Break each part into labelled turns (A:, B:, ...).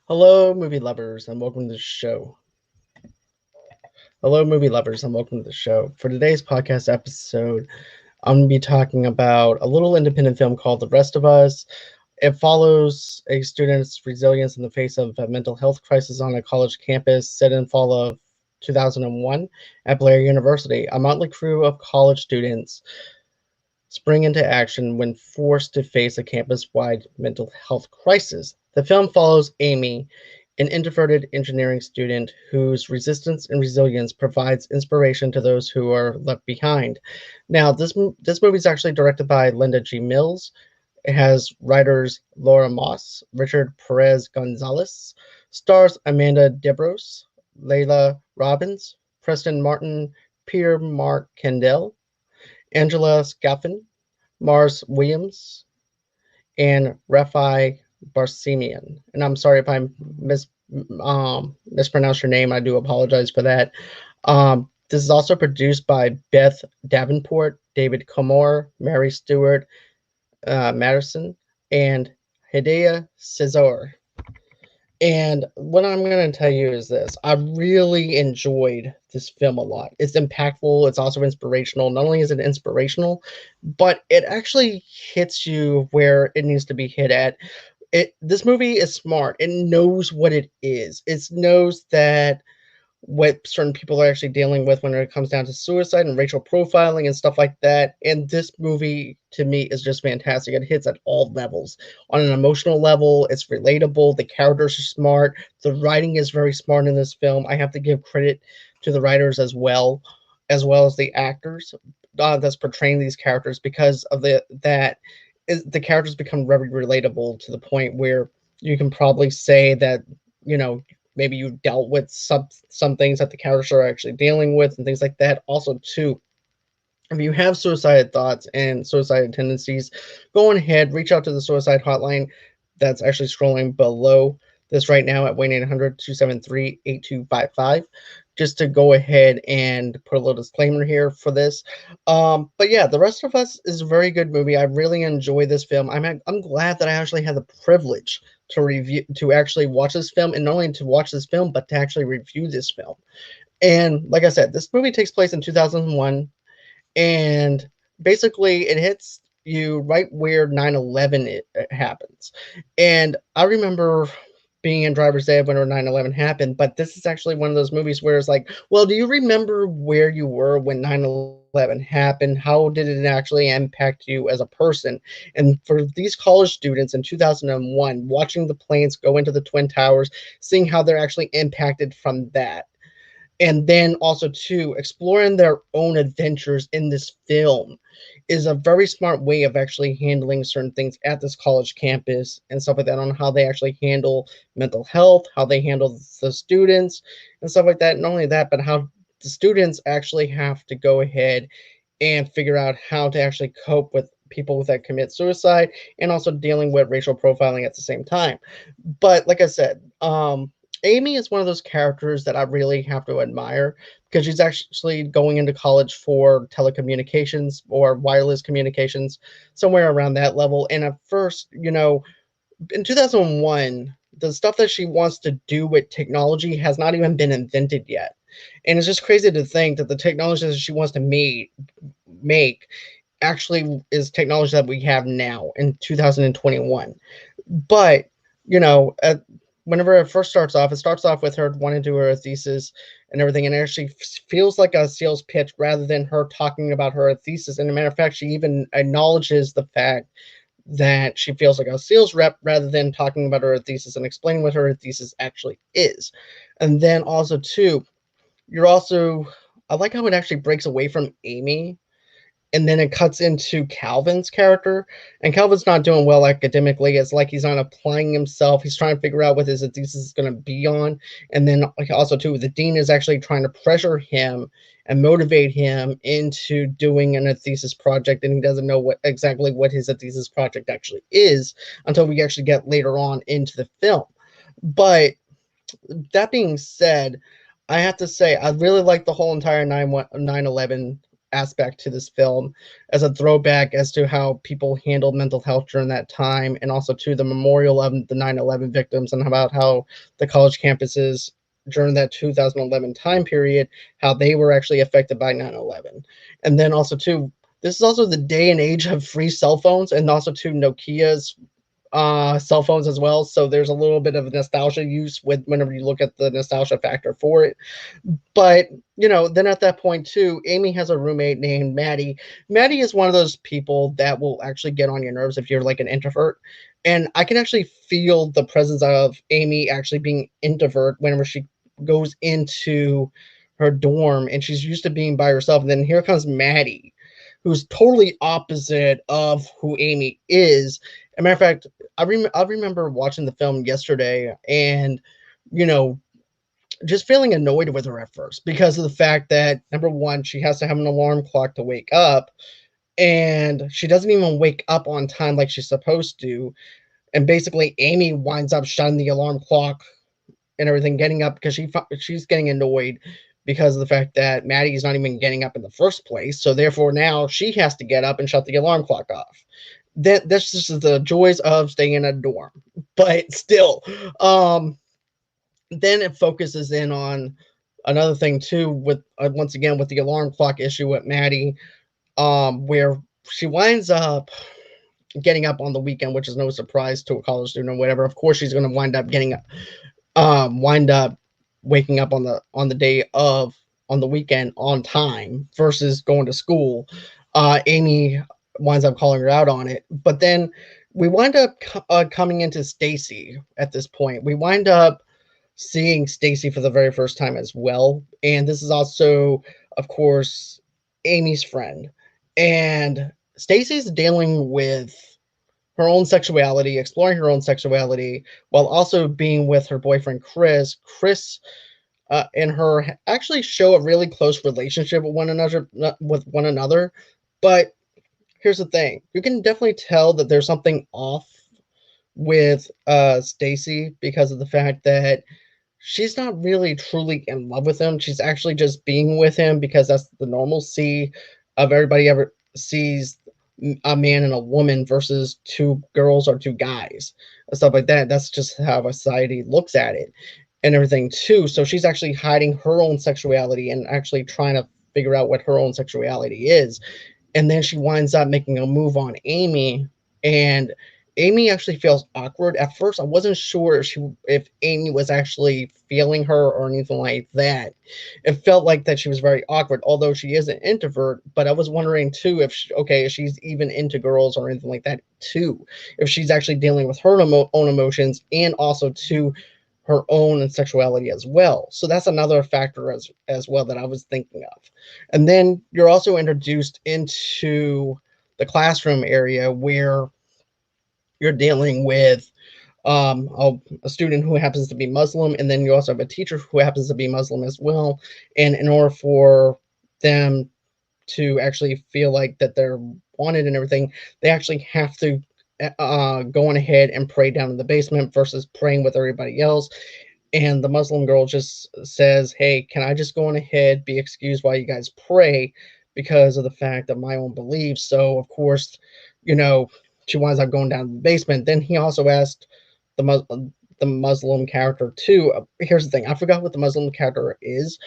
A: Hello, movie lovers, and welcome to the show. Hello, movie lovers, and welcome to the show. For today's podcast episode, I'm going to be talking about a little independent film called The Rest of Us. It follows a student's resilience in the face of a mental health crisis on a college campus set in fall of 2001 at Blair University. A motley crew of college students spring into action when forced to face a campus-wide mental health crisis. The film follows Amy, an introverted engineering student whose resistance and resilience provides inspiration to those who are left behind. Now, this movie is actually directed by Linda G. Mills. It has writers Laura Moss, Richard Perez Gonzalez, stars Amanda Debraux, Layla Robbins, Preston Martin, Peter Mark Kendall, Angela Scalafan, Mars Williams, and Raffi Barsoumian. And I'm sorry if I mispronounced your name. I do apologize for that. This is also produced by Beth Davenport, David Komar, Mary Stuart, Masterson, and Hediya Sizar. And what I'm going to tell you is this. I really enjoyed this film a lot. It's impactful. It's also inspirational. Not only is it inspirational, but it actually hits you where it needs to be hit at. This movie is smart. It knows what it is. It knows that what certain people are actually dealing with when it comes down to suicide and racial profiling and stuff like that. And this movie, to me, is just fantastic. It hits at all levels. On an emotional level, it's relatable. The characters are smart. The writing is very smart in this film. I have to give credit to the writers as well as the actors that's portraying these characters because of the characters become very relatable to the point where you can probably say that you know maybe you dealt with some things that the characters are actually dealing with and things like that. Also, too, if you have suicide thoughts and suicide tendencies, go on ahead, reach out to the suicide hotline that's actually scrolling below this right now at 1-800-273-8255, just to go ahead and put a little disclaimer here for this. But yeah, The Rest of Us is a very good movie. I really enjoy this film. I'm glad that I actually had the privilege to actually watch this film, and not only to watch this film, but to actually review this film. And like I said, this movie takes place in 2001, and basically it hits you right where 9/11 it happens. And I remember being in driver's ed when 9/11 happened, but this is actually one of those movies where it's like, well, do you remember where you were when 9/11 happened? How did it actually impact you as a person? And for these college students in 2001, watching the planes go into the Twin Towers, seeing how they're actually impacted from that, and then also too exploring their own adventures in this film is a very smart way of actually handling certain things at this college campus and stuff like that, on how they actually handle mental health, how they handle the students and stuff like that. Not only that, but how the students actually have to go ahead and figure out how to actually cope with people that commit suicide, and also dealing with racial profiling at the same time. But like I said, Amy is one of those characters that I really have to admire because she's actually going into college for telecommunications or wireless communications, somewhere around that level. And at first, in 2001, the stuff that she wants to do with technology has not even been invented yet. And it's just crazy to think that the technology that she wants to make actually is technology that we have now in 2021. But, you know, at, whenever it first starts off, it starts off with her wanting to do her thesis and everything, and it actually feels like a sales pitch rather than her talking about her thesis. And as a matter of fact, she even acknowledges the fact that she feels like a sales rep rather than talking about her thesis and explaining what her thesis actually is. And then also, too, I like how it actually breaks away from Amy, and then it cuts into Calvin's character, and Calvin's not doing well academically. It's like he's not applying himself. He's trying to figure out what his thesis is going to be on, and then also too, the dean is actually trying to pressure him and motivate him into doing an thesis project, and he doesn't know what his thesis project actually is until we actually get later on into the film. But that being said, I have to say I really like the whole entire 9/11 aspect to this film as a throwback as to how people handled mental health during that time, and also to the memorial of the 9/11 victims, and about how the college campuses during that 2011 time period, how they were actually affected by 9/11. And then also too, this is also the day and age of free cell phones, and also to Nokia's cell phones as well. So there's a little bit of nostalgia use with whenever you look at the nostalgia factor for it. But then at that point too, Amy has a roommate named Maddie. Maddie is one of those people that will actually get on your nerves if you're like an introvert. And I can actually feel the presence of Amy actually being introvert whenever she goes into her dorm and she's used to being by herself. And then here comes Maddie, who's totally opposite of who Amy is. As a matter of fact, I remember watching the film yesterday and, you know, just feeling annoyed with her at first because of the fact that, number one, she has to have an alarm clock to wake up, and she doesn't even wake up on time like she's supposed to. And basically, Amy winds up shutting the alarm clock and everything, getting up because she's getting annoyed because of the fact that Maddie's not even getting up in the first place. So therefore, now she has to get up and shut the alarm clock off. That's just the joys of staying in a dorm. But still, then it focuses in on another thing too, with once again with the alarm clock issue with Maddie, where she winds up getting up on the weekend, which is no surprise to a college student or whatever. Of course, she's going to wind up waking up on the day of on the weekend on time versus going to school. Amy winds up calling her out on it, but then we wind up coming into Stacy at this point. We wind up seeing Stacy for the very first time as well, and this is also, of course, Amy's friend. And Stacy's dealing with her own sexuality, exploring her own sexuality, while also being with her boyfriend Chris. Chris and her actually show a really close relationship with one another. But here's the thing: you can definitely tell that there's something off with Stacy because of the fact that she's not really truly in love with him. She's actually just being with him because that's the normalcy of everybody ever sees a man and a woman versus two girls or two guys and stuff like that. That's just how society looks at it and everything too. So she's actually hiding her own sexuality and actually trying to figure out what her own sexuality is. And then she winds up making a move on Amy, and Amy actually feels awkward. At first, I wasn't sure if Amy was actually feeling her or anything like that. It felt like that she was very awkward, although she is an introvert. But I was wondering too if she's even into girls or anything like that too. If she's actually dealing with her own emotions and also to her own sexuality as well. So that's another factor as well that I was thinking of. And then you're also introduced into the classroom area where you're dealing with a student who happens to be Muslim, and then you also have a teacher who happens to be Muslim as well. And in order for them to actually feel like that they're wanted and everything, they actually have to go on ahead and pray down in the basement versus praying with everybody else. And the Muslim girl just says, hey, can I just go on ahead, be excused while you guys pray, because of the fact of my own beliefs. So of course, she winds up going down to the basement. Then he also asked the Muslim character too. Here's the thing, I forgot what the Muslim character is,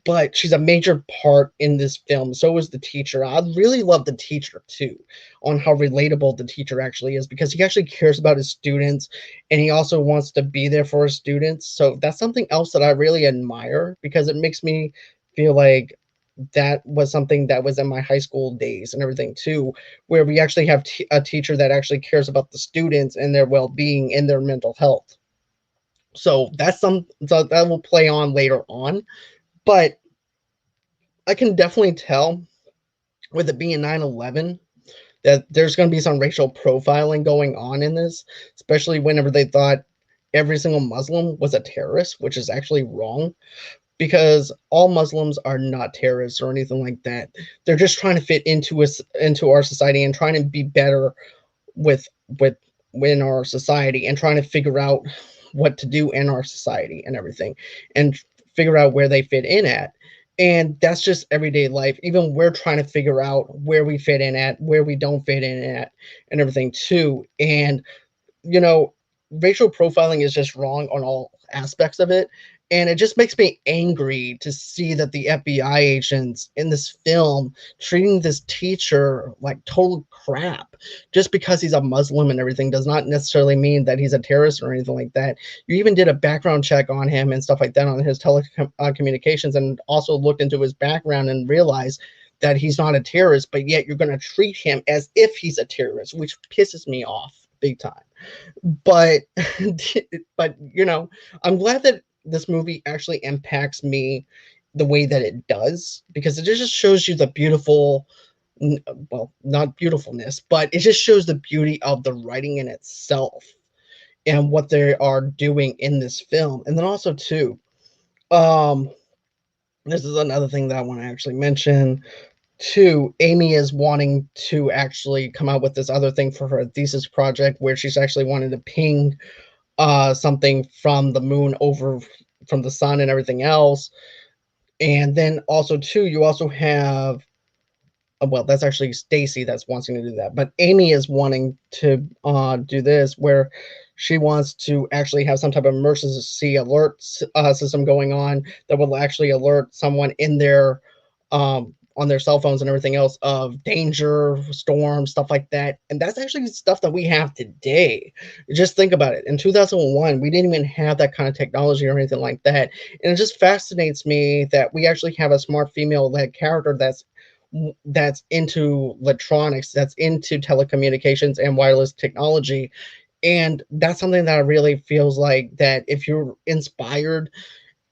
A: but she's a major part in this film. So is the teacher. I really love the teacher too, on how relatable the teacher actually is, because he actually cares about his students and he also wants to be there for his students. So that's something else that I really admire, because it makes me feel like that was something that was in my high school days and everything too, where we actually have a teacher that actually cares about the students and their well-being and their mental health. So so that will play on later on. But I can definitely tell, with it being 9/11, that there's going to be some racial profiling going on in this, especially whenever they thought every single Muslim was a terrorist, which is actually wrong, because all Muslims are not terrorists or anything like that. They're just trying to fit into our society and trying to be better with in our society, and trying to figure out what to do in our society and everything, and figure out where they fit in at. And that's just everyday life. Even we're trying to figure out where we fit in at, where we don't fit in at, and everything too. And you know, racial profiling is just wrong on all aspects of it. And it just makes me angry to see that the FBI agents in this film treating this teacher like total crap just because he's a Muslim and everything does not necessarily mean that he's a terrorist or anything like that. You even did a background check on him and stuff like that on his telecommunications and also looked into his background and realized that he's not a terrorist, but yet you're going to treat him as if he's a terrorist, which pisses me off big time. But but I'm glad that this movie actually impacts me the way that it does because it just shows you the beautiful, well, not beautifulness, but it just shows the beauty of the writing in itself and what they are doing in this film. And then also too, um this is another thing that I want to actually mention. Two, Amy is wanting to actually come out with this other thing for her thesis project where she's actually wanting to ping something from the moon over from the sun and everything else. And then also too, you also have well, that's actually Stacy that's wanting to do that, but Amy is wanting to do this where she wants to actually have some type of emergency alert system going on that will actually alert someone in their on their cell phones and everything else of danger, storms, stuff like that. And that's actually stuff that we have today. Just think about it. In 2001, we didn't even have that kind of technology or anything like that. And it just fascinates me that we actually have a smart female-led character that's into electronics, that's into telecommunications and wireless technology. And that's something that really feels like that if you're inspired,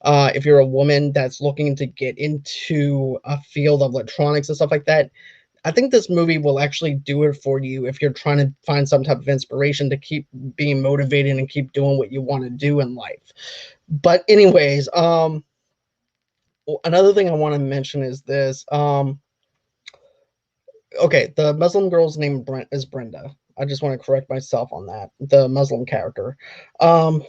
A: if you're a woman that's looking to get into a field of electronics and stuff like that, I think this movie will actually do it for you if you're trying to find some type of inspiration to keep being motivated and keep doing what you want to do in life. But anyways, another thing I want to mention is this. Okay, the Muslim girl's name is Brenda. I just want to correct myself on that. The Muslim character. Um,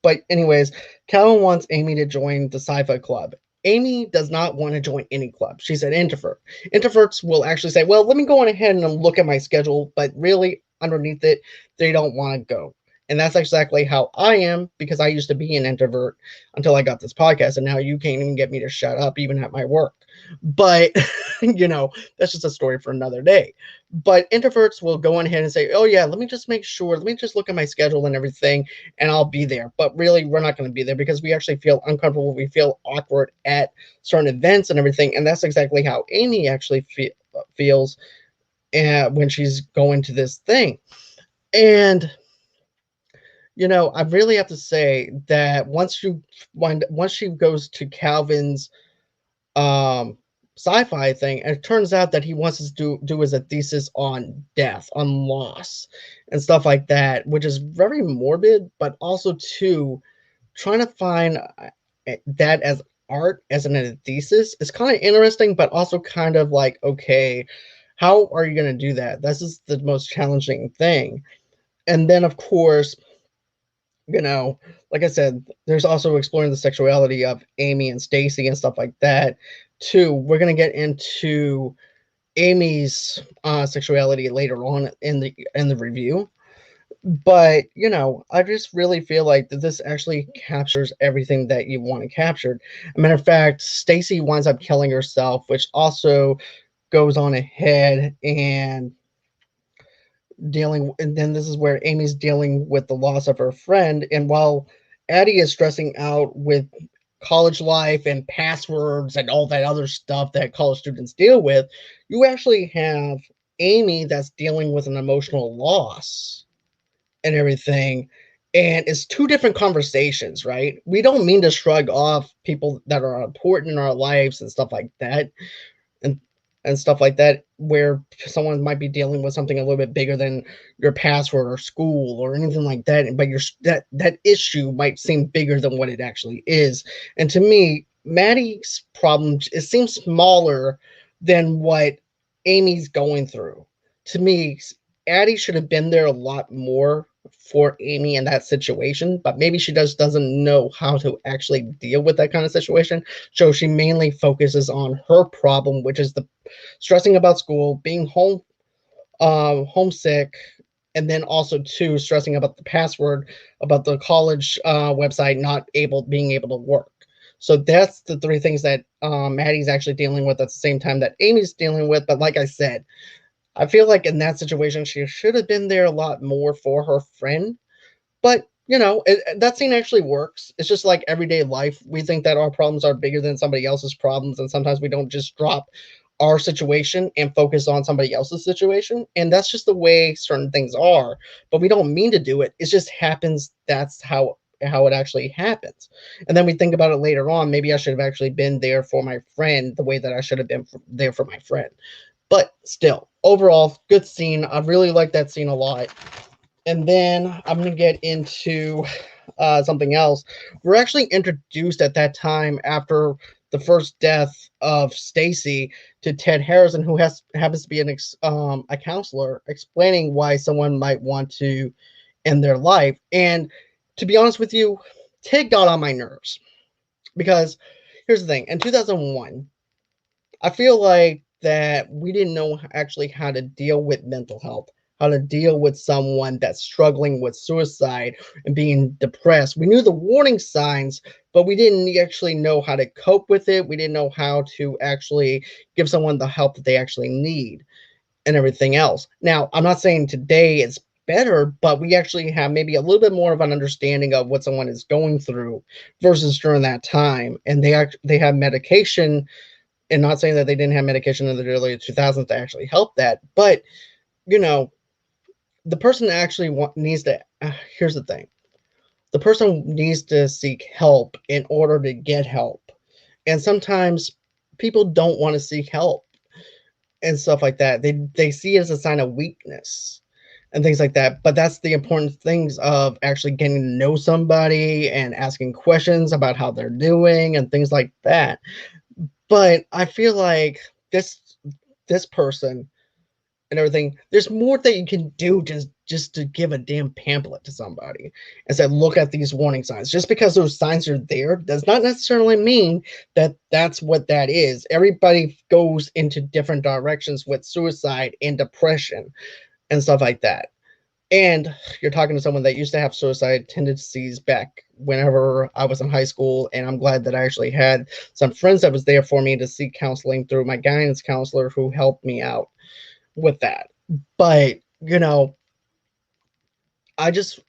A: but anyways, Calvin wants Amy to join the sci-fi club. Amy does not want to join any club. She's an introvert. Introverts will actually say, well, let me go on ahead and look at my schedule, but really underneath it, they don't want to go. And that's exactly how I am because I used to be an introvert until I got this podcast. And now you can't even get me to shut up, even at my work. But, that's just a story for another day. But introverts will go on ahead and say, oh, yeah, let me just make sure, let me just look at my schedule and everything, and I'll be there. But really, we're not going to be there because we actually feel uncomfortable. We feel awkward at certain events and everything. And that's exactly how Amy actually feels when she's going to this thing. And I really have to say that once she goes to Calvin's um sci-fi thing, and it turns out that he wants to do as a thesis on death, on loss, and stuff like that, which is very morbid, but also too trying to find that as art as a thesis is kind of interesting, but also kind of like, okay, how are you going to do that? This is the most challenging thing. And then of course, like I said, there's also exploring the sexuality of Amy and Stacy and stuff like that. Too, we're gonna get into Amy's sexuality later on in the review. But I just really feel like that this actually captures everything that you want to capture. As a matter of fact, Stacy winds up killing herself, which also goes on ahead and and then this is where Amy's dealing with the loss of her friend. And while Addie is stressing out with college life and passwords and all that other stuff that college students deal with, you actually have Amy that's dealing with an emotional loss and everything. And it's two different conversations, right? We don't mean to shrug off people that are important in our lives and stuff like that. And stuff like that, where someone might be dealing with something a little bit bigger than your password or school or anything like that, but that issue might seem bigger than what it actually is. And to me, Maddie's problem, it seems smaller than what Amy's going through. To me, Addie should have been there a lot more for Amy in that situation, but maybe she just doesn't know how to actually deal with that kind of situation. So she mainly focuses on her problem, which is the stressing about school, being homesick, and then also too stressing about the password, about the college website not being able to work. So that's the three things that Maddie's actually dealing with at the same time that Amy's dealing with. But like I said, I feel like in that situation she should have been there a lot more for her friend. But that scene actually works. It's just like everyday life. We think that our problems are bigger than somebody else's problems, and sometimes we don't just drop our situation and focus on somebody else's situation. And that's just the way certain things are. But we don't mean to do it. It just happens. That's how it actually happens. And then we think about it later on. Maybe I should have actually been there for my friend the way that I should have been there for my friend. But still, overall, good scene. I really like that scene a lot. And then I'm going to get into something else. We're actually introduced at that time after the first death of Stacy to Ted Harrison, who happens to be a counselor, explaining why someone might want to end their life. And to be honest with you, Ted got on my nerves because here's the thing: in 2001, I feel like that we didn't know actually how to deal with mental health, how to deal with someone that's struggling with suicide and being depressed. We knew the warning signs, but we didn't actually know how to cope with it. We didn't know how to actually give someone the help that they actually need and everything else. Now, I'm not saying today it's better, but we actually have maybe a little bit more of an understanding of what someone is going through versus during that time. And they have medication, and not saying that they didn't have medication in the early 2000s to actually help that, but you know, the person actually needs to. Here's the thing: the person needs to seek help in order to get help, and sometimes people don't want to seek help and stuff like that. They see it as a sign of weakness and things like that. But that's the important things of actually getting to know somebody and asking questions about how they're doing and things like that. But I feel like this person and everything, there's more that you can do just to give a damn pamphlet to somebody and say, look at these warning signs. Just because those signs are there does not necessarily mean that that's what that is. Everybody goes into different directions with suicide and depression and stuff like that. And you're talking to someone that used to have suicide tendencies back whenever I was in high school. And I'm glad that I actually had some friends that was there for me to seek counseling through my guidance counselor who helped me out with that. But, I just,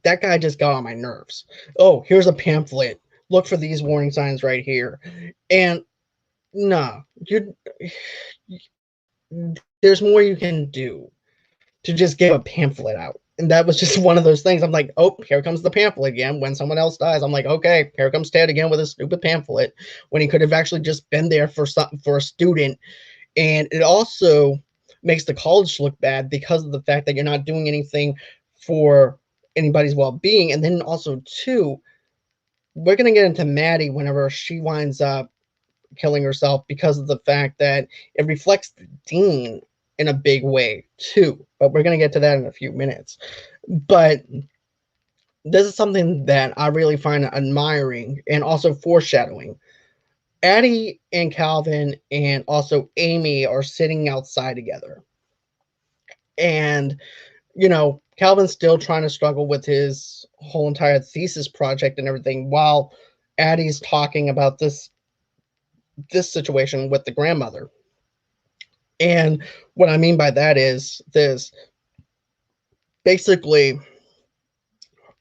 A: that guy just got on my nerves. Oh, here's a pamphlet. Look for these warning signs right here. And no, there's more you can do to just give a pamphlet out. And that was just one of those things. I'm like, oh, here comes the pamphlet again. When someone else dies, I'm like, okay, here comes Ted again with a stupid pamphlet when he could have actually just been there for a student. And it also makes the college look bad because of the fact that you're not doing anything for anybody's well-being. And then also too, we're going to get into Maddie whenever she winds up killing herself because of the fact that it reflects the dean in a big way too. But we're going to get to that in a few minutes. But this is something that I really find admiring and also foreshadowing. Addie and Calvin and also Amy are sitting outside together. And, Calvin's still trying to struggle with his whole entire thesis project and everything while Addie's talking about this situation with the grandmother. And what I mean by that is this: basically,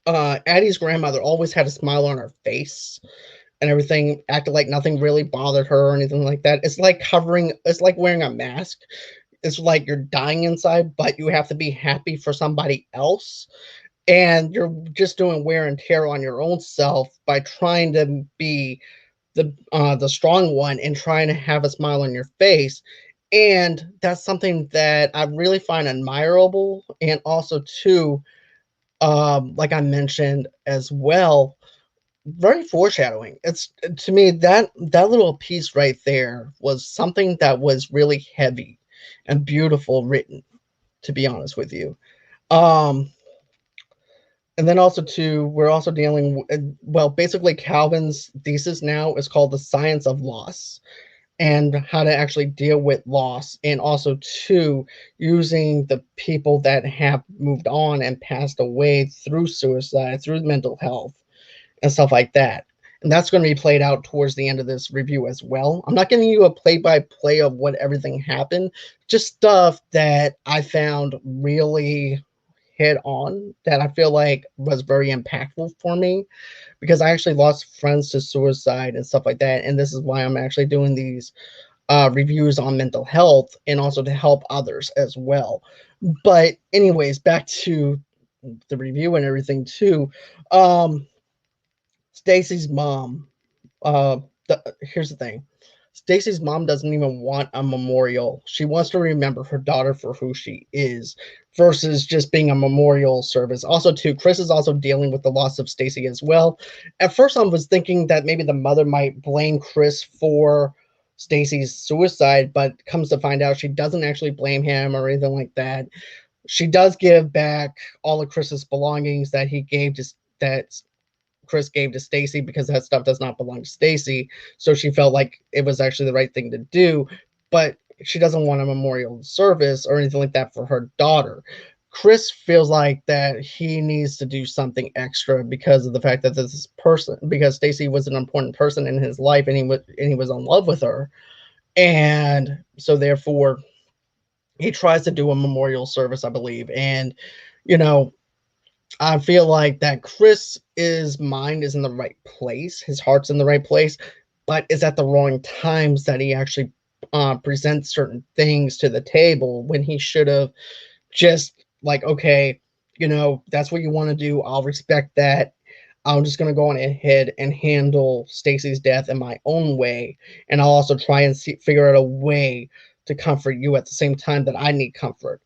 A: Addie's grandmother always had a smile on her face and everything, acted like nothing really bothered her or anything like that. It's like wearing a mask. It's like you're dying inside, but you have to be happy for somebody else. And you're just doing wear and tear on your own self by trying to be the strong one and trying to have a smile on your face. And that's something that I really find admirable. And also too, like I mentioned as well, very foreshadowing. It's, to me, that little piece right there was something that was really heavy and beautiful written, to be honest with you. Um And then also too, we're also dealing well, basically Calvin's thesis now is called the science of loss and how to actually deal with loss, and also too using the people that have moved on and passed away through suicide, through mental health and stuff like that. And that's going to be played out towards the end of this review as well. I'm not giving you a play-by-play of what everything happened, just stuff that I found really hit on that I feel like was very impactful for me, because I actually lost friends to suicide and stuff like that. And this is why I'm actually doing these reviews on mental health, and also to help others as well. But anyways, back to the review and everything too. Um, Stacy's mom. Here's the thing. Stacy's mom doesn't even want a memorial. She wants to remember her daughter for who she is, versus just being a memorial service. Also, too, Chris is also dealing with the loss of Stacy as well. At first, I was thinking that maybe the mother might blame Chris for Stacy's suicide, but comes to find out she doesn't actually blame him or anything like that. She does give back all of Chris's belongings that he gave to that Chris gave to Stacy, because that stuff does not belong to Stacy. So she felt like it was actually the right thing to do, but she doesn't want a memorial service or anything like that for her daughter. Chris feels like that he needs to do something extra because of the fact that this person, because Stacy was an important person in his life, and he was in love with her, and so therefore he tries to do a memorial service, I believe. And you know, I feel like that Chris's mind is in the right place, his heart's in the right place, but is at the wrong times that he actually presents certain things to the table, when he should have just like, okay, that's what you want to do. I'll respect that. I'm just gonna go on ahead and handle Stacy's death in my own way, and I'll also try and figure out a way to comfort you at the same time that I need comfort.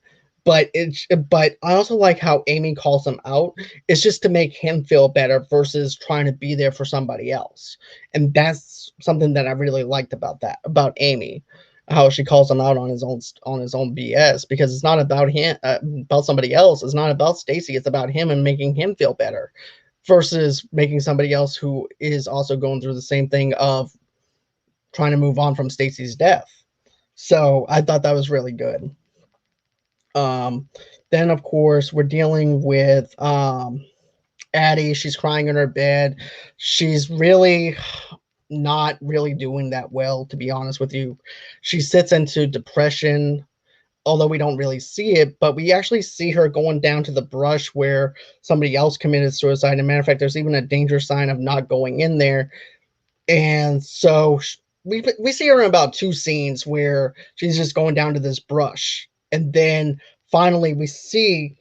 A: But I also like how Amy calls him out. It's just to make him feel better versus trying to be there for somebody else. And that's something that I really liked about Amy, how she calls him out on his own BS, because it's not about him, about somebody else. It's not about Stacy. It's about him and making him feel better, versus making somebody else who is also going through the same thing of trying to move on from Stacy's death. So I thought that was really good. Um, then of course we're dealing with Addie. She's crying in her bed. She's really not really doing that well, to be honest with you. She sits into depression, although we don't really see it, but we actually see her going down to the brush where somebody else committed suicide. As a matter of fact, there's even a danger sign of not going in there. And so we see her in about two scenes where she's just going down to this brush, and then finally we see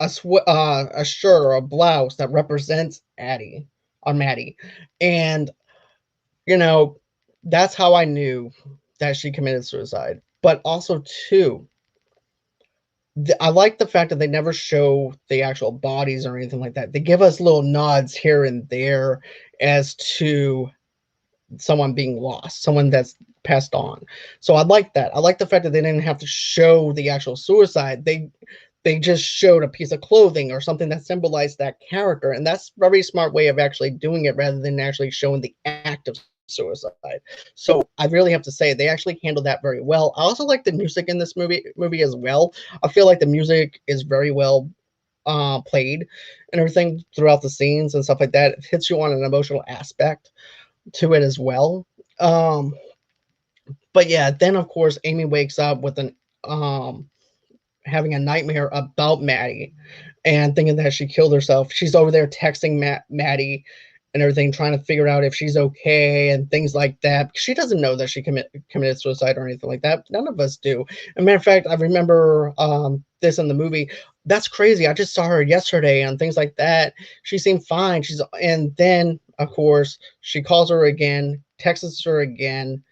A: a shirt or a blouse that represents Addie on Maddie, and you know that's how I knew that she committed suicide. But also too, I like the fact that they never show the actual bodies or anything like that. They give us little nods here and there as to someone being lost, someone that's passed on. So I like that. I like the fact that they didn't have to show the actual suicide. They just showed a piece of clothing or something that symbolized that character, and that's a very smart way of actually doing it, rather than actually showing the act of suicide. So I really have to say they actually handled that very well. I also like the music in this movie as well. I feel like the music is very well played and everything throughout the scenes and stuff like that. It hits you on an emotional aspect to it as well. Um, but yeah, then of course Amy wakes up with an having a nightmare about Maddie, and thinking that she killed herself. She's over there texting Maddie and everything, trying to figure out if she's okay and things like that. She doesn't know that she committed suicide or anything like that. None of us do. As a matter of fact, I remember this in the movie. That's crazy. I just saw her yesterday and things like that. She seemed fine. And then of course she calls her again, texts her again,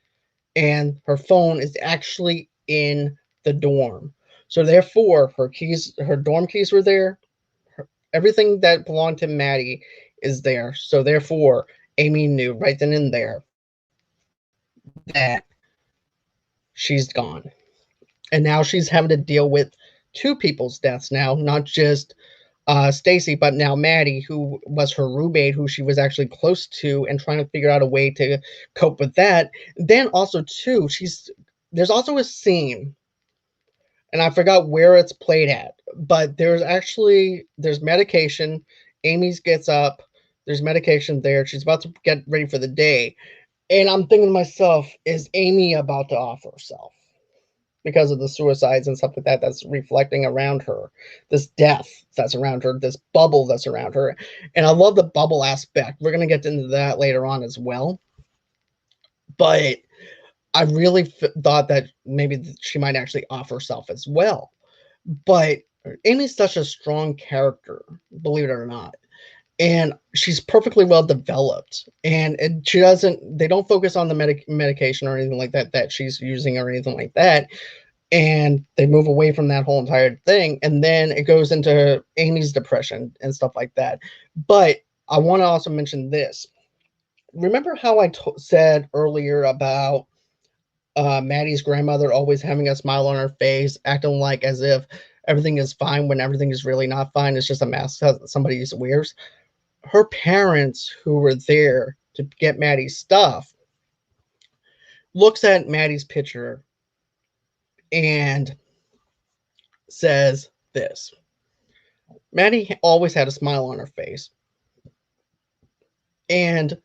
A: and her phone is actually in the dorm. So therefore, her dorm keys were there. Everything that belonged to Maddie is there. So therefore, Amy knew right then and there that she's gone. And now she's having to deal with two people's deaths now, not just Stacy, but now Maddie, who was her roommate, who she was actually close to, and trying to figure out a way to cope with that. Then also too, there's also a scene, and I forgot where it's played at, but there's medication. Amy's gets up. There's medication there. She's about to get ready for the day, and I'm thinking to myself, is Amy about to off herself? Because of the suicides and stuff like that that's reflecting around her, this death that's around her, this bubble that's around her. And I love the bubble aspect. We're going to get into that later on as well. But I really thought that maybe she might actually off herself as well. But Amy's such a strong character, believe it or not. And she's perfectly well developed, and they don't focus on the medication or anything like that she's using or anything like that, and they move away from that whole entire thing, and then it goes into Amy's depression and stuff like that. But I want to also mention this. Remember how I said earlier about Maddie's grandmother always having a smile on her face, acting like as if everything is fine when everything is really not fine, it's just a mask that somebody wears? Her parents, who were there to get Maddie's stuff, looks at Maddie's picture and says this: Maddie always had a smile on her face. And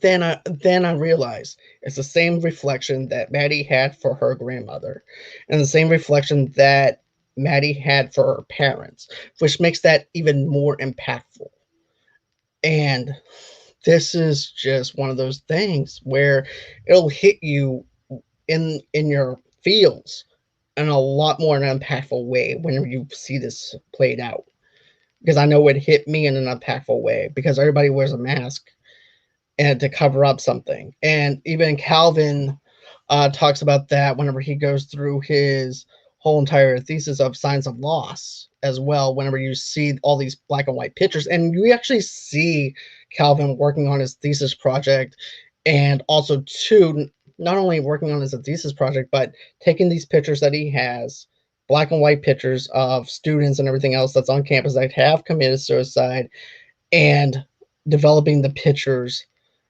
A: then I realized it's the same reflection that Maddie had for her grandmother, and the same reflection that Maddie had for her parents, which makes that even more impactful. And this is just one of those things where it'll hit you in your feels in a lot more an impactful way when you see this played out. Because I know it hit me in an impactful way, because everybody wears a mask and to cover up something. And even Calvin talks about that whenever he goes through his whole entire thesis of signs of loss as well, whenever you see all these black and white pictures, and you actually see Calvin working on his thesis project, and also too, not only working on his thesis project, but taking these pictures that he has, black and white pictures of students and everything else that's on campus that have committed suicide, and developing the pictures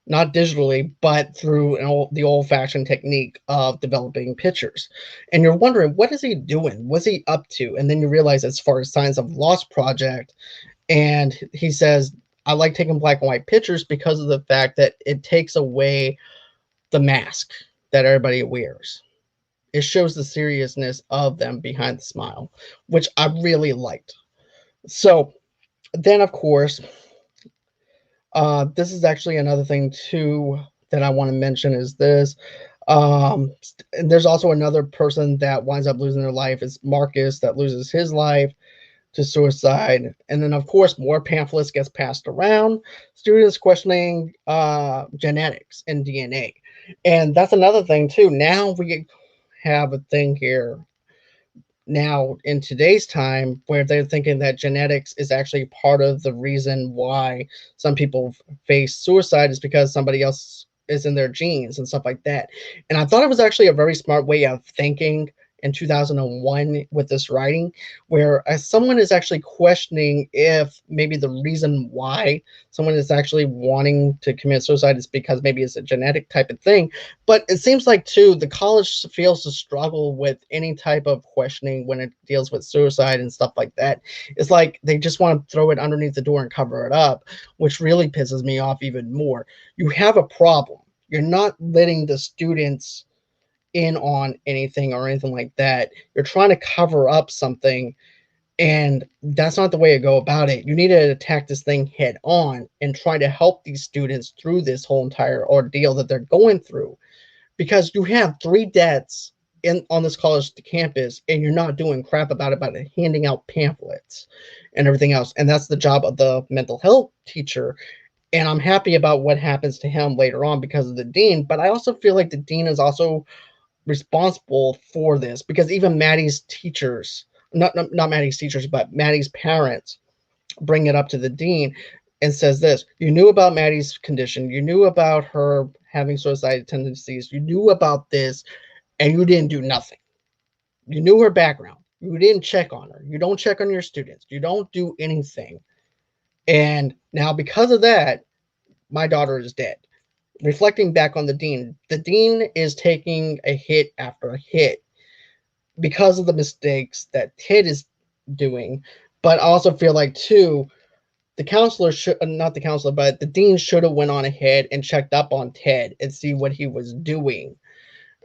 A: not digitally, but through the old-fashioned technique of developing pictures. And you're wondering, what is he doing? What's he up to? And then you realize as far as Signs of Lost project, and he says, I like taking black and white pictures because of the fact that it takes away the mask that everybody wears. It shows the seriousness of them behind the smile, which I really liked. So then, of course, this is actually another thing too that I want to mention is this. And there's also another person that winds up losing their life is Marcus, that loses his life to suicide. And then, of course, more pamphlets gets passed around. Students questioning genetics and DNA. And that's another thing too. Now we have a thing here now in today's time where they're thinking that genetics is actually part of the reason why some people face suicide is because somebody else is in their genes and stuff like that. And I thought it was actually a very smart way of thinking in 2001 with this writing, where someone is actually questioning if maybe the reason why someone is actually wanting to commit suicide is because maybe it's a genetic type of thing. But it seems like too the college feels to struggle with any type of questioning when it deals with suicide and stuff like that. It's like they just want to throw it underneath the door and cover it up, which really pisses me off even more. You have a problem. You're not letting the students in on anything or anything like that. You're trying to cover up something, and that's not the way to go about it. You need to attack this thing head on and try to help these students through this whole entire ordeal that they're going through, because you have 3 deaths on this college campus and you're not doing crap about it, handing out pamphlets and everything else. And that's the job of the mental health teacher. And I'm happy about what happens to him later on because of the dean, but I also feel like the dean is also responsible for this, because even Maddie's teachers, not Maddie's teachers, but Maddie's parents bring it up to the dean and says this: you knew about Maddie's condition, you knew about her having suicidal tendencies, you knew about this, and you didn't do nothing. You knew her background You didn't check on her. You don't check on your students. You don't do anything. And now, because of that, my daughter is dead. Reflecting back on the dean is taking a hit after a hit because of the mistakes that Ted is doing. But I also feel like, too, the counselor should, not the counselor, but the dean should have went on ahead and checked up on Ted and see what he was doing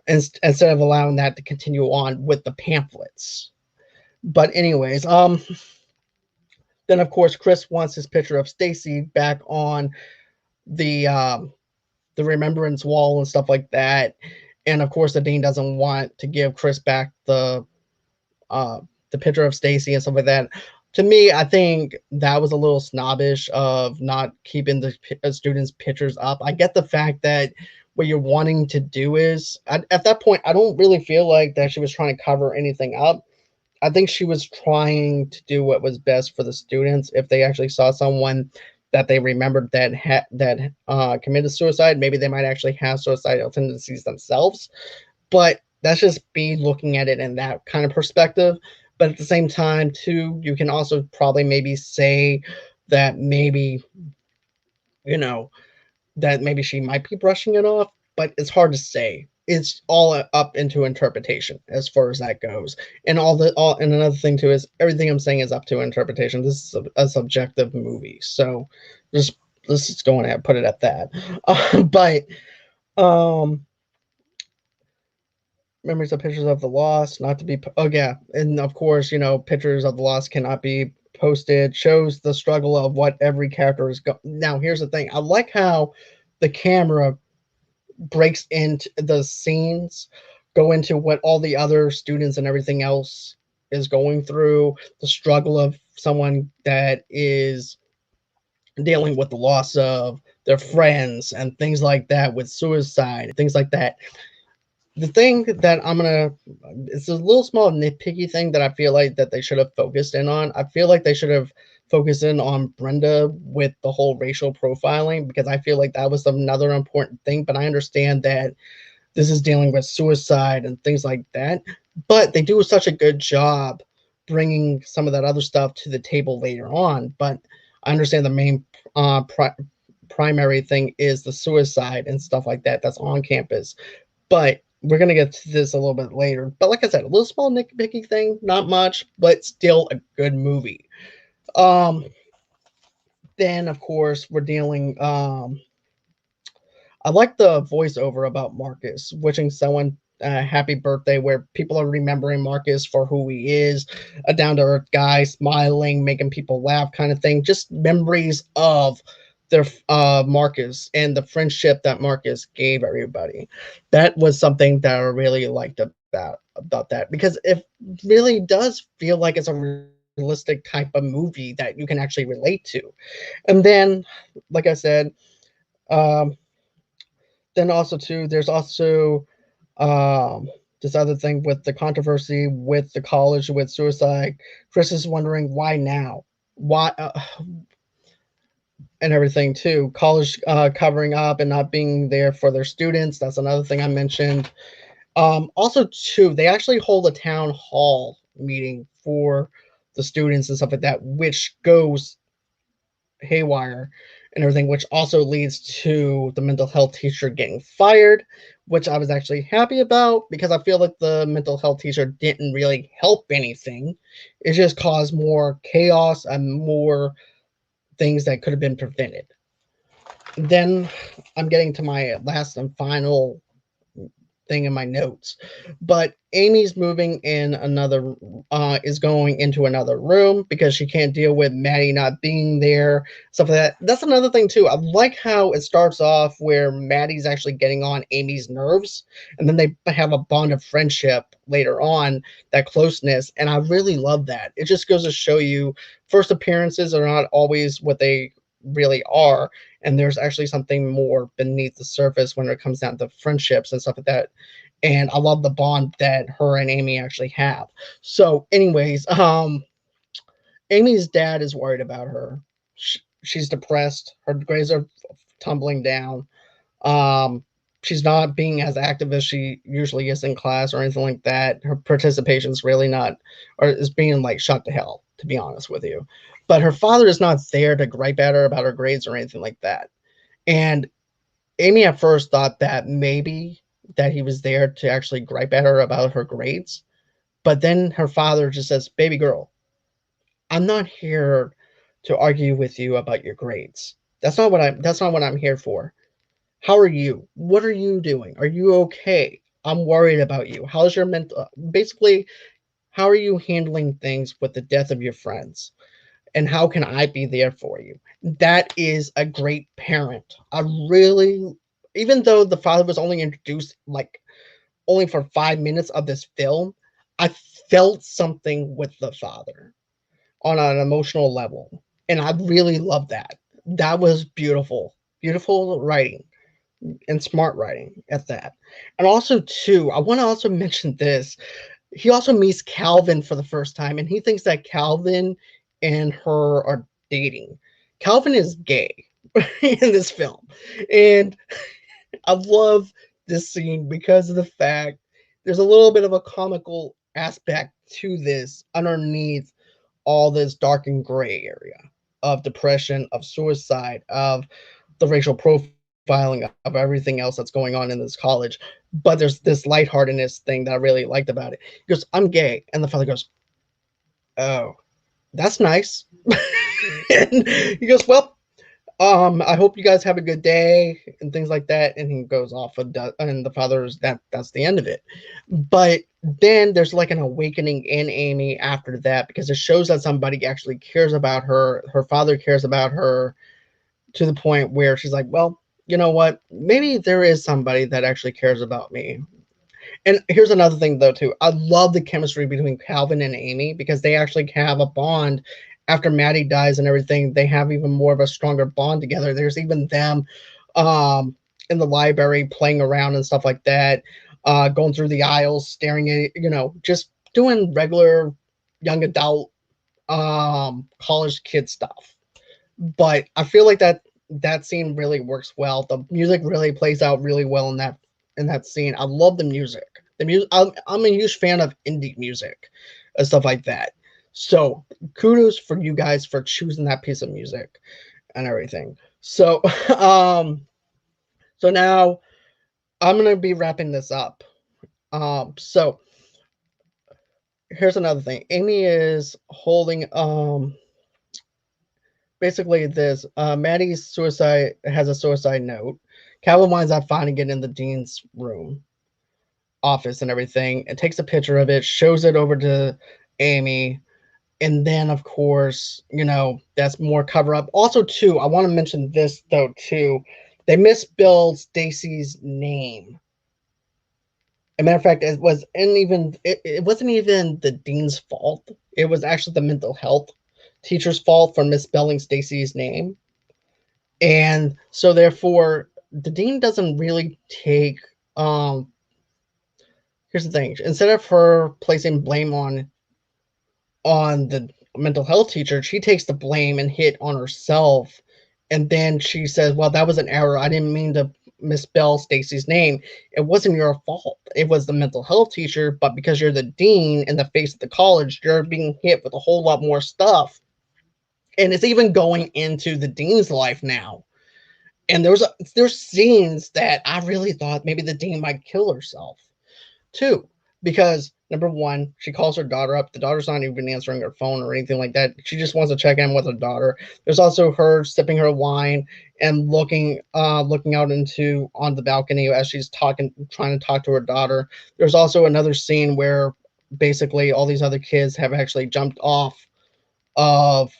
A: instead of allowing that to continue on with the pamphlets. But anyways, then of course Chris wants his picture of Stacy back on the remembrance wall and stuff like that. And of course the dean doesn't want to give Chris back uh the picture of Stacy and stuff like that. To me, I think that was a little snobbish of not keeping the students' pictures up. I get the fact that what you're wanting to do is, at that point, I don't really feel like that she was trying to cover anything up. I think she was trying to do what was best for the students. If they actually saw someone that they remembered that committed suicide, maybe they might actually have suicidal tendencies themselves. But that's just me looking at it in that kind of perspective. But at the same time, too, you can also probably maybe say that maybe, you know, that maybe she might be brushing it off, but it's hard to say. It's all up into interpretation as far as that goes. And and another thing too is everything I'm saying is up to interpretation. This is a subjective movie, so just let's just go ahead and put it at that. But um, memories of pictures of the lost, not to be. Oh yeah, and of course, pictures of the lost cannot be posted. Shows the struggle of what every character is going. Now, here's the thing. I like how the camera breaks into the scenes, go into what all the other students and everything else is going through, the struggle of someone that is dealing with the loss of their friends and things like that, with suicide, things like that. The thing that it's a little small nitpicky thing that I feel like that they should have focused in on. I feel like they should have focused in on Brenda with the whole racial profiling, because I feel like that was another important thing. But I understand that this is dealing with suicide and things like that. But they do such a good job bringing some of that other stuff to the table later on. But I understand the main primary thing is the suicide and stuff like that that's on campus. But we're gonna get to this a little bit later. But like I said, a little small nitpicky thing, not much, but still a good movie. Um, then of course we're dealing. I like the voiceover about Marcus wishing someone happy birthday, where people are remembering Marcus for who he is, a down to earth guy, smiling, making people laugh, kind of thing. Just memories of their Marcus and the friendship that Marcus gave everybody. That was something that I really liked about that, because it really does feel like it's a realistic type of movie that you can actually relate to. And then, like I said, um, then also too, there's also um, this other thing with the controversy with the college with suicide. Chris is wondering why now, why and everything too. College covering up and not being there for their students. That's another thing I mentioned. Also too, they actually hold a town hall meeting for the students and stuff like that, which goes haywire and everything, which also leads to the mental health teacher getting fired, which I was actually happy about, because I feel like the mental health teacher didn't really help anything. It just caused more chaos and more things that could have been prevented. Then I'm getting to my last and final thing in my notes. But Amy's moving in another is going into another room because she can't deal with Maddie not being there, stuff like that. That's another thing too. I like how it starts off where Maddie's actually getting on Amy's nerves, and then they have a bond of friendship later on, that closeness, and I really love that. It just goes to show you first appearances are not always what they really are, and there's actually something more beneath the surface when it comes down to friendships and stuff like that. And I love the bond that her and Amy actually have. So anyways, Amy's dad is worried about her. She's depressed, her grades are tumbling down. um she's not being as active as she usually is in class or anything like that. Her participation is really not, or is being like shut to hell, to be honest with you. But her father is not there to gripe at her about her grades or anything like that. And Amy at first thought that maybe that he was there to actually gripe at her about her grades. But then her father just says, "Baby girl, I'm not here to argue with you about your grades. That's not what I'm here for. How are you? What are you doing? Are you okay? I'm worried about you. How's your mental basically, how are you handling things with the death of your friends? And how can I be there for you?" That is a great parent. I really, even though the father was only introduced like only for 5 minutes of this film, I felt something with the father on an emotional level. And I really love that. That was beautiful. Beautiful writing and smart writing at that. And also, too, I want to also mention this. He also meets Calvin for the first time, and he thinks that Calvin and her are dating. Calvin is gay in this film. And I love this scene because of the fact there's a little bit of a comical aspect to this underneath all this dark and gray area of depression, of suicide, of the racial profiling, of everything else that's going on in this college. But there's this lightheartedness thing that I really liked about it. He goes, "I'm gay." And the father goes, "Oh, that's nice." And he goes, "Well, I hope you guys have a good day," and things like that. And he goes off and the father's that's the end of it. But then there's like an awakening in Amy after that because it shows that somebody actually cares about her. Her father cares about her to the point where she's like, "Well, you know what? Maybe there is somebody that actually cares about me." And here's another thing, though, too. I love the chemistry between Calvin and Amy because they actually have a bond after Maddie dies and everything. They have even more of a stronger bond together. There's even them in the library playing around and stuff like that, going through the aisles, staring at, just doing regular young adult college kid stuff. But I feel like that scene really works well. The music really plays out really well in that scene. I love the music. The music. I'm a huge fan of indie music and stuff like that. So kudos for you guys for choosing that piece of music and everything. So so now I'm gonna be wrapping this up. So here's another thing. Amy is holding basically this Maddie's suicide has a suicide note. Calvin winds up finding it in the dean's room office and everything, and takes a picture of it, shows it over to Amy, and then of course, that's more cover up. Also, too, I want to mention this though too. They misspelled Stacy's name. As a matter of fact, it wasn't even the dean's fault. It was actually the mental health teacher's fault for misspelling Stacy's name. And so therefore the dean doesn't really take here's the thing. Instead of her placing blame on the mental health teacher, she takes the blame and hit on herself. And then she says, "Well, that was an error. I didn't mean to misspell Stacy's name. It wasn't your fault. It was the mental health teacher, but because you're the dean and the face of the college, you're being hit with a whole lot more stuff." And it's even going into the dean's life now. And there's scenes that I really thought maybe the dean might kill herself too, because number one, she calls her daughter up. The daughter's not even answering her phone or anything like that. She just wants to check in with her daughter. There's also her sipping her wine and looking out on the balcony as she's trying to talk to her daughter. There's also another scene where basically all these other kids have actually jumped off of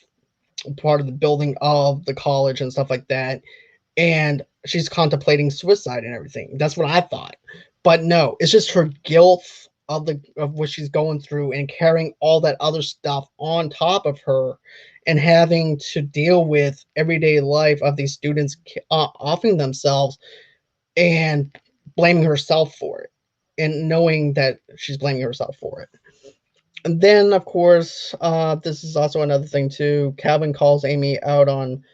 A: part of the building of the college and stuff like that, and she's contemplating suicide and everything. That's what I thought. But no, it's just her guilt of what she's going through and carrying all that other stuff on top of her and having to deal with everyday life of these students offing themselves and blaming herself for it and knowing that she's blaming herself for it. And then, of course, this is also another thing too. Calvin calls Amy out on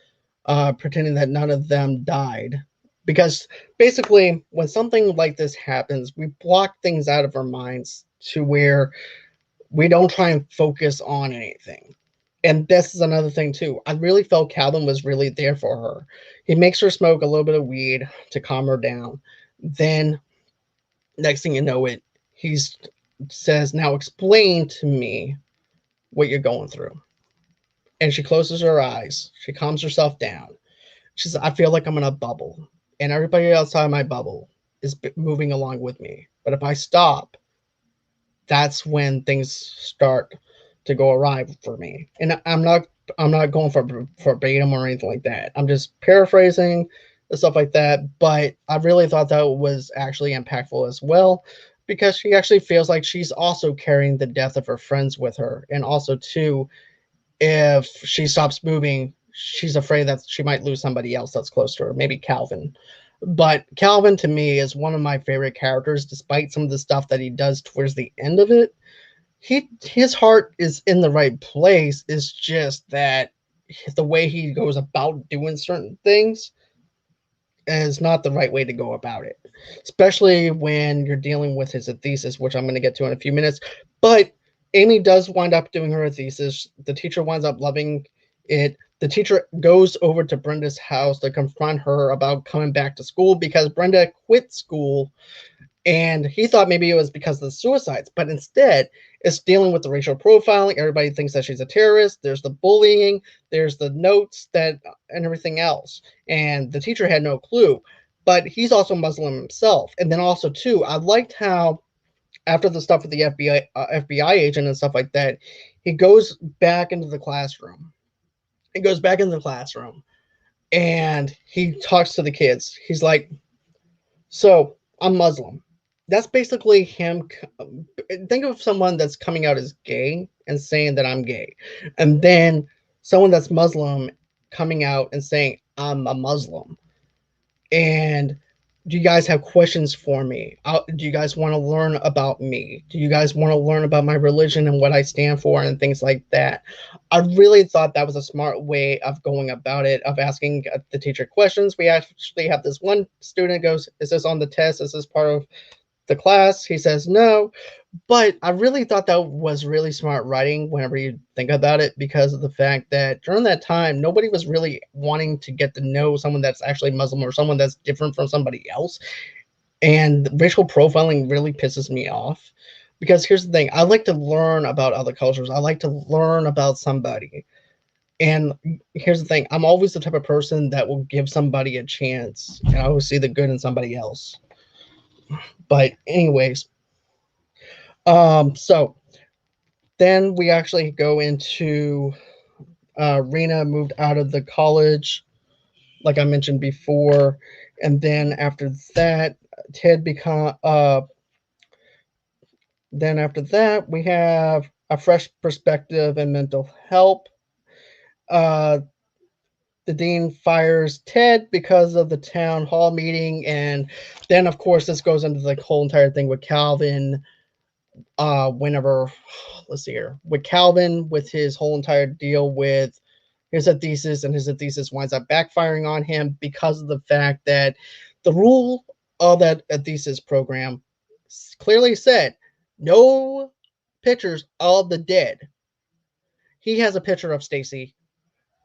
A: pretending that none of them died Because basically, when something like this happens, we block things out of our minds to where we don't try and focus on anything. And this is another thing too. I really felt Calvin was really there for her. He makes her smoke a little bit of weed to calm her down. Then next thing you know it, he says, "Now explain to me what you're going through." And she closes her eyes. She calms herself down. She says, "I feel like I'm in a bubble, and everybody outside my bubble is moving along with me. But if I stop, that's when things start to go awry for me." And I'm not going for verbatim or anything like that. I'm just paraphrasing and stuff like that. But I really thought that was actually impactful as well, because she actually feels like she's also carrying the death of her friends with her, and also too, if she stops moving, she's afraid that she might lose somebody else that's close to her, maybe Calvin. But Calvin to me is one of my favorite characters, despite some of the stuff that he does towards the end of it. His heart is in the right place. It's just that the way he goes about doing certain things is not the right way to go about it, especially when you're dealing with his thesis, which I'm going to get to in a few minutes. But Amy does wind up doing her thesis. The teacher winds up loving it. The teacher goes over to Brenda's house to confront her about coming back to school, because Brenda quit school, and he thought maybe it was because of the suicides, but instead it's dealing with the racial profiling. Everybody thinks that she's a terrorist. There's the bullying, there's the notes that and everything else. And the teacher had no clue, but he's also Muslim himself. And then also too, I liked how after the stuff with the FBI agent and stuff like that, he goes back into the classroom. He goes back into the classroom and he talks to the kids. He's like, "So I'm Muslim." That's basically him. Think of someone that's coming out as gay and saying that I'm gay, and then someone that's Muslim coming out and saying I'm a Muslim. And do you guys have questions for me? Do you guys want to learn about me? Do you guys want to learn about my religion and what I stand for and things like that? I really thought that was a smart way of going about it, of asking the teacher questions. We actually have this one student goes, "Is this on the test? Is this part of the class?" He says no. But I really thought that was really smart writing whenever you think about it, because of the fact that during that time, nobody was really wanting to get to know someone that's actually Muslim or someone that's different from somebody else. And racial profiling really pisses me off, because here's the thing: I like to learn about other cultures, I like to learn about somebody. And here's the thing: I'm always the type of person that will give somebody a chance, and I always see the good in somebody else. But anyways, so then we actually go into Rena moved out of the college, like I mentioned before, and then after that, Ted become. Then after that, we have a fresh perspective in mental health. Uh, the dean fires Ted because of the town hall meeting, and then of course this goes into the whole entire thing with Calvin. Whenever let's see here, with Calvin, with his whole entire deal with his thesis, and his thesis winds up backfiring on him because of the fact that the rule of that thesis program clearly said no pictures of the dead. He has a picture of Stacy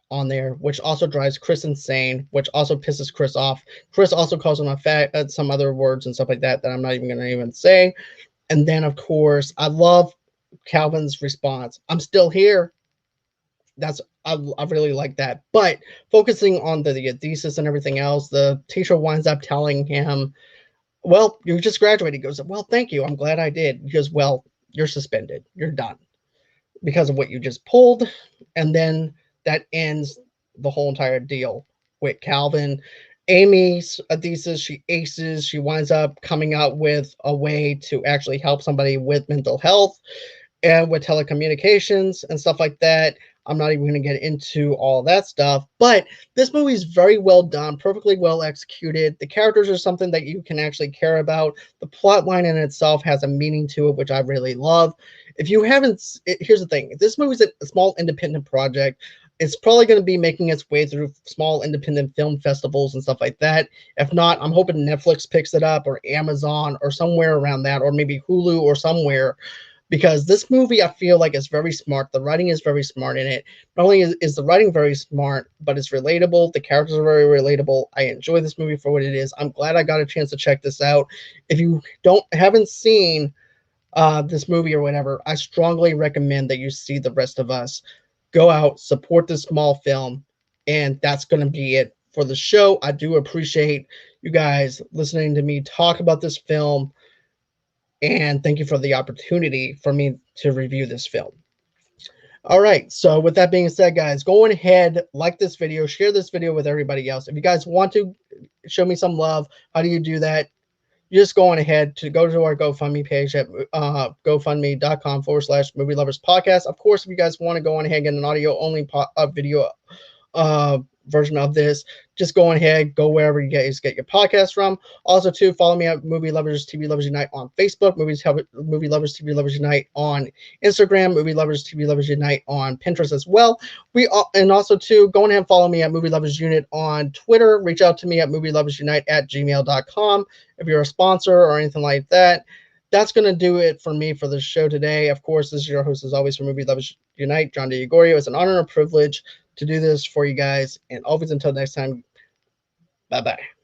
A: on there, which also drives Chris insane, which also pisses Chris off. Chris also calls him a fat, some other words and stuff like that that I'm not even going to even say. And then, of course, I love Calvin's response: "I'm still here." I really like that. But focusing on the thesis and everything else, the teacher winds up telling him, "Well, you just graduated." He goes, "Well, thank you. I'm glad I did." He goes, "Well, you're suspended. You're done because of what you just pulled." And then that ends the whole entire deal with Calvin. Amy's thesis, she aces. She winds up coming out with a way to actually help somebody with mental health and with telecommunications and stuff like that. I'm not even going to get into all that stuff, but this movie is very well done, perfectly well executed. The characters are something that you can actually care about. The plot line in itself has a meaning to it, which I really love. If you haven't, here's the thing: this movie is a small independent project. it's probably going to be making its way through small independent film festivals and stuff like that. If not, I'm hoping Netflix picks it up, or Amazon, or somewhere around that, or maybe Hulu or somewhere, because this movie, I feel like, is very smart. The writing is very smart in it. Not only is the writing very smart, but it's relatable. The characters are very relatable. I enjoy this movie for what it is. I'm glad I got a chance to check this out. If you haven't seen this movie or whatever, I strongly recommend that you see The Rest of Us. Go out, support this small film, and that's going to be it for the show. I do appreciate you guys listening to me talk about this film, and thank you for the opportunity for me to review this film. All right, so with that being said, guys, go on ahead, like this video, share this video with everybody else. If you guys want to show me some love, how do you do that? You just go on ahead to go to our GoFundMe page at gofundme.com/movie lovers podcast. Of course, if you guys want to go on ahead and get an audio only video version of this, just go on ahead, go wherever you guys get your podcast from. Also, too, follow me at Movie Lovers TV Lovers Unite on Facebook, Movie Lovers TV Lovers Unite on Instagram, Movie Lovers TV Lovers Unite on Pinterest as well. And also, too, go on ahead and follow me at Movie Lovers Unit on Twitter. Reach out to me at movieloversunite@gmail.com if you're a sponsor or anything like that. That's going to do it for me for the show today. Of course, this is your host, as always, for Movie Lovers Unite, John DeGorio. It's an honor and a privilege to do this for you guys. And always, until next time, bye-bye.